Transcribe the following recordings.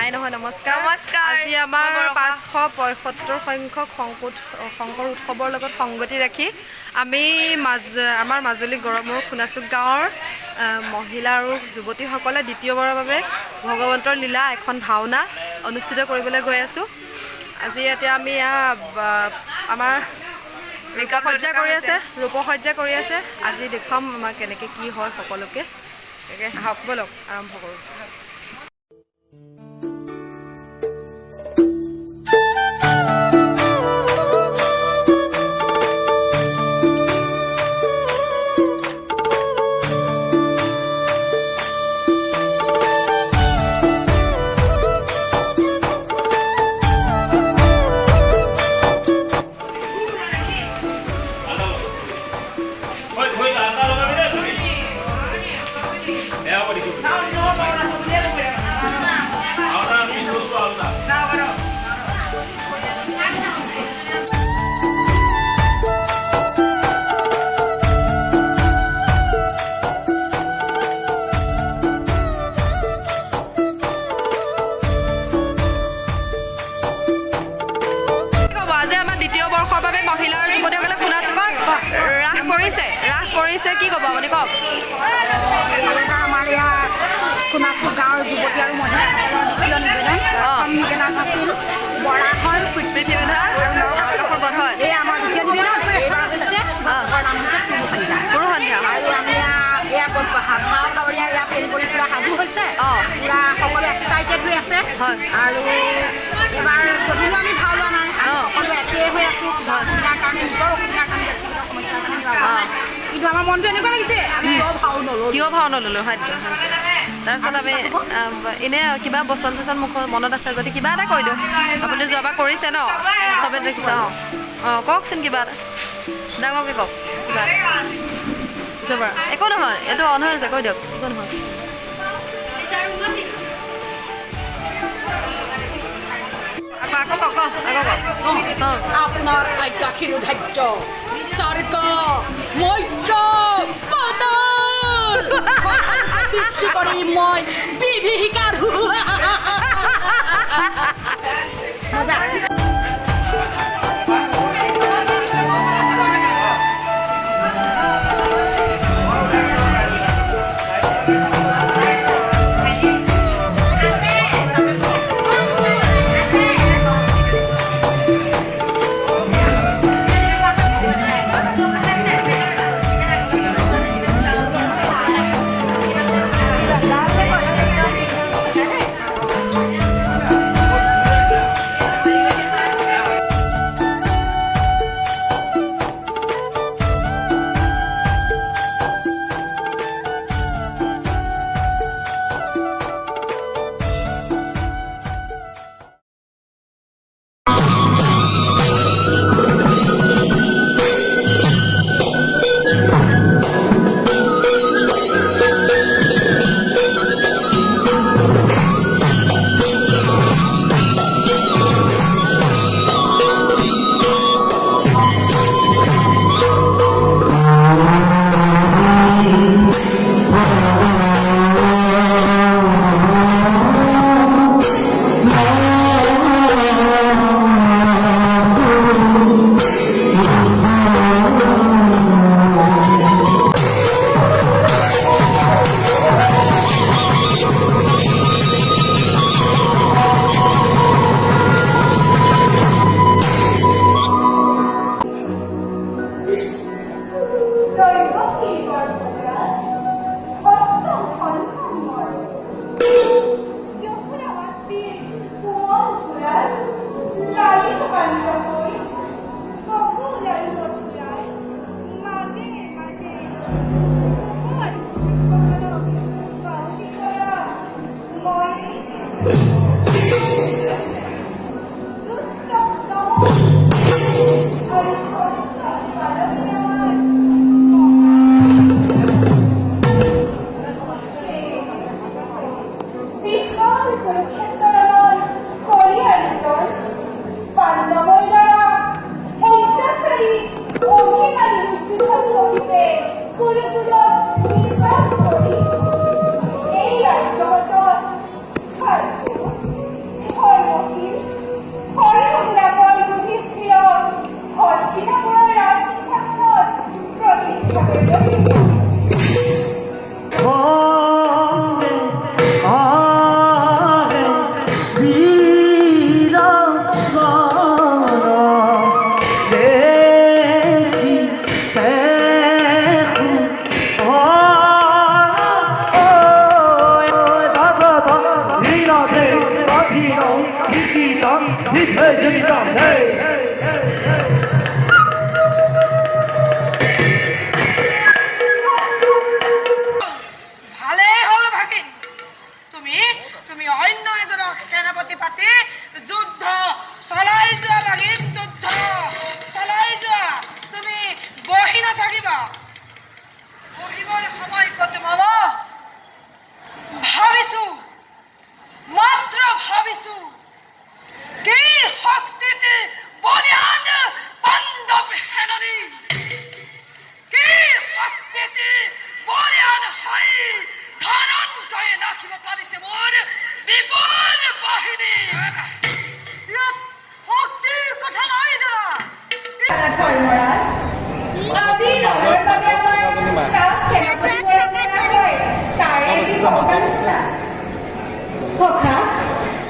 নাই নহয় নমস্কাৰ আজি আমাৰ 575 সংখ্যক শংকৰ উৎসৱৰ লগত সংগতি ৰাখি আমি আমাৰ মাজুলী গড়মূৰ খুনাচুক গাঁৱৰ মহিলা আৰু যুৱতীসকলে দ্বিতীয়বাৰৰ বাবে ভগৱন্তৰ লীলা এখন ভাওনা অনুষ্ঠিত কৰিবলৈ গৈ আছোঁ আজি এতিয়া আমি আমাৰ ৰূপসজ্জা কৰি আছে আজি দেখুৱাম আমাৰ কেনেকৈ কি হয় সকলোকে আহক বলক আৰম্ভ কৰোঁ কি ক'ব আপুনি কওক আমাৰ ইয়াত খুনাচুক গাঁৱৰ যুৱতী আৰু মহিলাসকলৰ দ্বিতীয় নিবেদন আছিল বৰাহৰ পৃথিৱীধাৰ হয় এই আমাৰ দ্বিতীয় নিবেদন এইবাৰ হৈছে নাম হৈছে কুৰুসন্ধ্যা আৰু আমি ইয়াত ভাওৰীয়া ইয়াত ফেৰি কৰি পুৰা সাজু হৈছে পুৰা সকলো এক্সাইটেড হৈ আছে আৰু এইবাৰ যদিও আমি ভাও লোৱা নাই সকলো একেই হৈ আছোঁ অসুবিধাৰ কাৰণে নিজৰ অসুবিধাৰ কাৰণে ব্যক্তিগত সমস্যাৰ কাৰণে কিন্তু আমাৰ মনটো এনেকুৱা লাগিছে আমি কিয় ভাও নল'লোঁ হয় তাৰপিছত আমি এনেই কিবা বচন চচন মনত আছে যদি কিবা এটা কৈ দিওঁ আপুনি যোৱাবাৰ কৰিছে ন চবে দেখিছে কওকচোন কিবা এটা ডাঙৰকৈ কওক কিবা যোৱাবাৰ একো নহয় এইটো অন হৈ আছে কৈ দিয়ক একো নহয় আপোনাৰ আজ্ঞাশীৰ ধাৰ্য স্বৰ্গ মৈত্ৰ সৃষ্টি কৰি মই বিভীষিকাৰ নিশ্চয় যদি কাম নেই ভালেই হ'ল ভাগিন তুমি অন্য এজন সেনাপতি পাতি যুদ্ধ চলাই যোৱা ভাগিন যুদ্ধ চলাই যোৱা তুমি বহি নাথাকিবা বহিবৰ সময় ক'ত মামা ভাবিছো মাত্ৰ ভাবিছো কি শক্তিতে বলিয়ান পাণ্ডৱ সেনানী কি শক্তিতে বলিয়ান হৈ ধনঞ্জয়ে নাখিব পাৰিছে মোৰ বিপুল বাহিনী ইয়াত শক্তিৰ কথা নাই না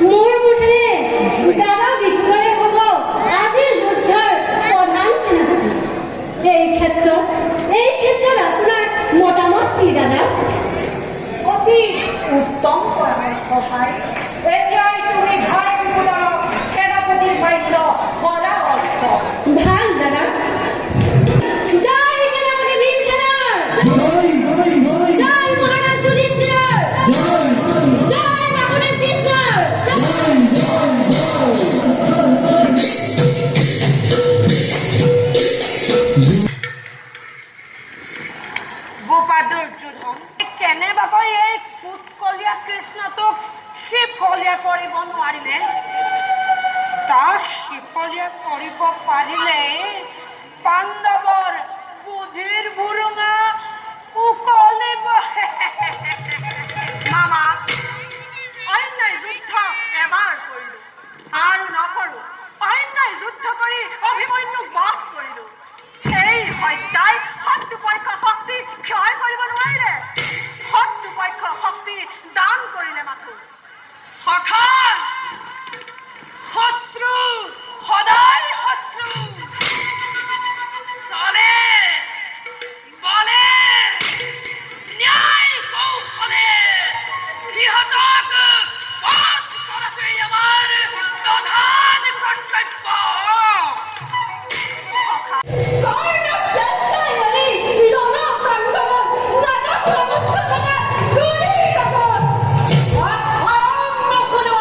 মোৰ বোধেৰে দাদা বিকুলৰে হ'ব আজিৰ যুদ্ধৰ প্ৰধান সেনাপতি এই ক্ষেত্ৰত আপোনাৰ মতামত কি দাদা অতি উত্তম পৰামৰ্শ ভাই এতিয়াই তুমি ঘাই বিপুলৰ সেনাপতিৰ বাহিৰ কৰা অৰ্থ ভাল দাদা জয় সেনাপতি ভীমসেনাৰ জয় মহাৰাজ যুধিষ্ঠিৰৰ জয় বাহুদেৱ কৃষ্ণৰ গোপা দুৰ্যোধন কেনেবাকৈ এই ফুটকলীয়া কৃষ্ণটোক সিফলীয়া কৰিব নোৱাৰিলে তাক সিফলীয়া কৰিব পাৰিলে পাণ্ডৱৰ বুদ্ধিৰ ভুৰুঙা উকলিব মামা অন্যায় যুদ্ধ এবাৰ কৰিলো আৰু নকৰো অন্যায় যুদ্ধ কৰি অভিমন্যুক বধ কৰিলো সেই হত্যাই শত্ৰুপক্ষৰ শক্তি ক্ষয় কৰিব নোৱাৰিলে শত্ৰুপক্ষৰ শক্তি দান কৰিলে মাথো সখা শত্ৰু সদায় শত্ৰু চলে বলে ন্যায় কৌশলে সিহঁতক বধ কৰাটোৱেই আমাৰ প্ৰধান কৰ্তব্য অহং নশুনো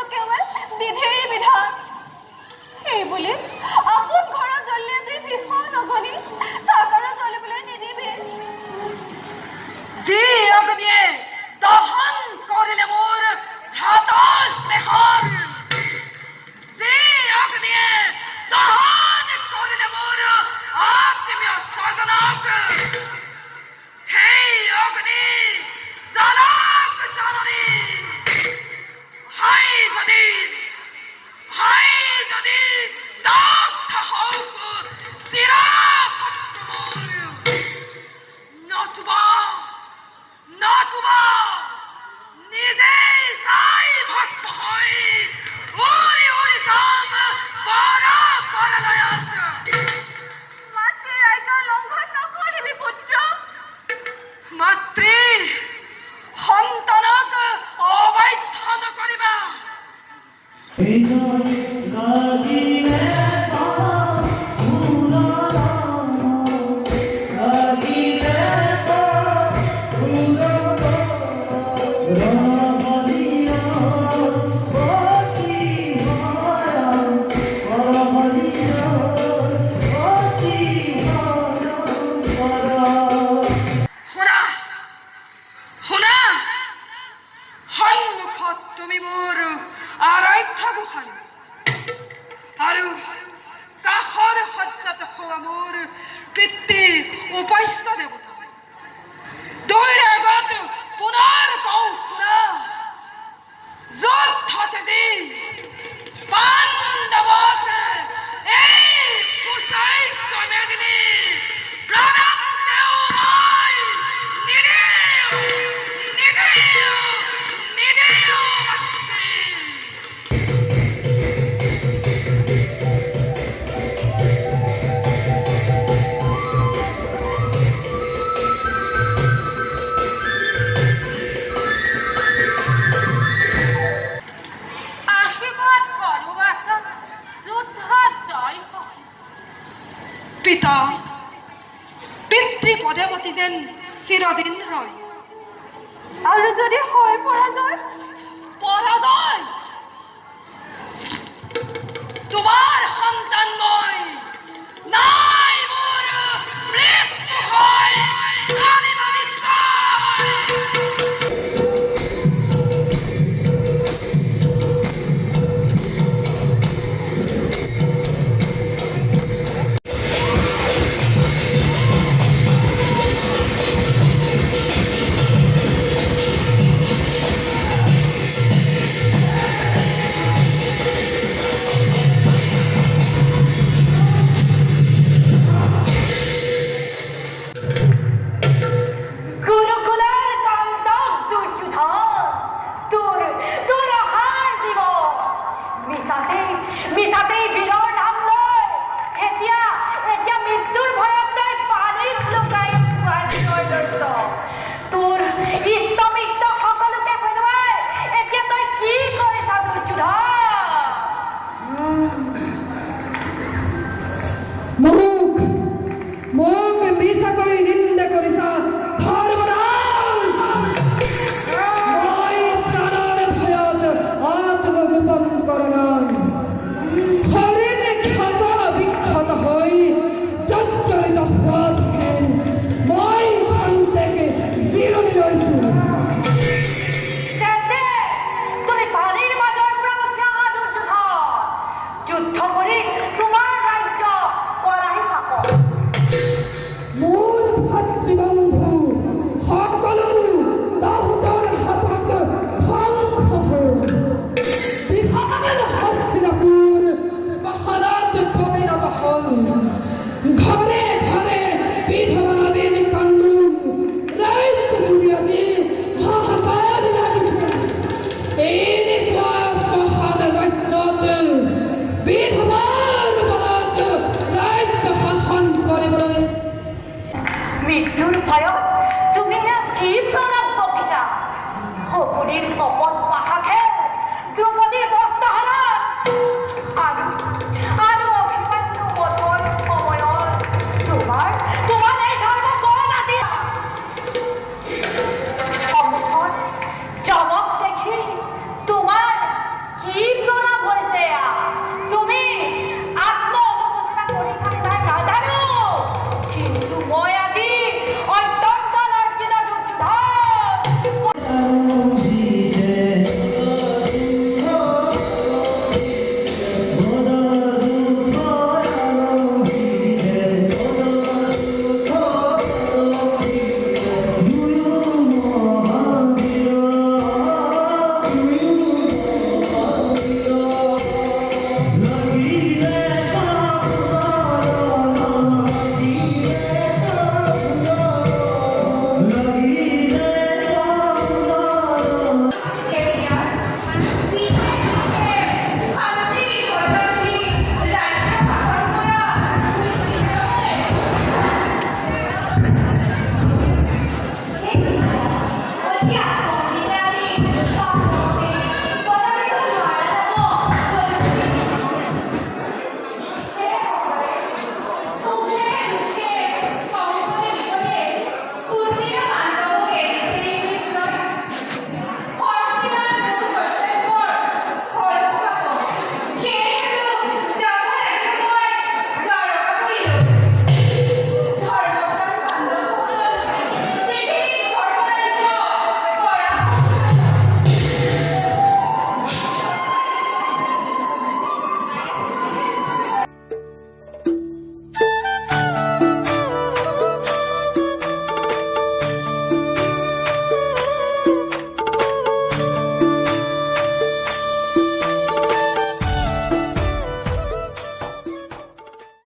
কেৱল বিধিৰ বিধান এই বুলি আপোন ঘৰত জ্বলিলে যে ভীষণ অগ্নি তাক আৰু জ্বলিবলৈ নিদিবি যি অগ্নিয়ে দহন কৰিলে মোৰ ঘাত স্নেহৰ যি অগ্নিয়ে দহন কৰিলে মোৰ আত্মীয় স্বজনক সেই অগ্নি জ্বলক জননী হয় যদি দগ্ধ হওক চিৰাশত্ৰু নতুবা নিজে চাই ভস্ম হৈ উৰি উৰি যাম পৰালয়ত মাতৃৰ আজ্ঞা লংঘন নকৰিবি পুত্ৰ মাতৃ সন্তানক অবাধ্য নকৰিবা শুনা সন্মুখত তুমি মোৰ আৰাধ্য গোসাঁই আৰু কাষৰ সজ্জাত হোৱা মোৰ পিতৃ উপাস্য দেৱতা দুইৰ আগত পুনৰ কওঁ শুনা যুদ্ধত যি পাণ্ডৱক এই কুশাইক্য মেদিনী প্ৰাণত দেও মই নিদিও মাতৃ আশীৰ্বাদ কৰোৱাচোন যুদ্ধত জয় হয় পিতা পিতৃ পদৱতী যেন চিৰদিন ৰয় আৰু যদি হয় পৰাজয় পৰাজয়